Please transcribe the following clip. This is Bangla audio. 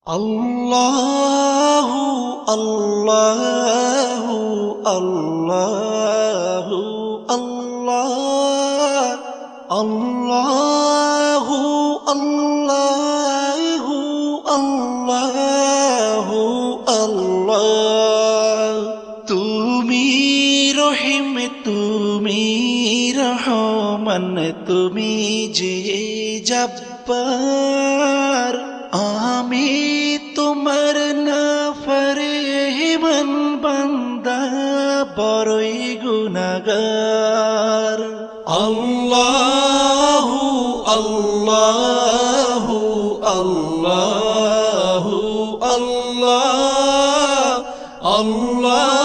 আল্লাহু আল্লাহু আল্লাহু আল্লাহ আল্লাহু আল্লাহু আল্লাহু আল্লাহ। তুমি রহিম, তুমি রহমান, তুমি যে জব্বার, আমি তোমার নাফরমান বান্দা, বড়ই গুনাহগার। আল্লাহু আল্লাহু আল্লাহু আল্লাহ আল্লাহ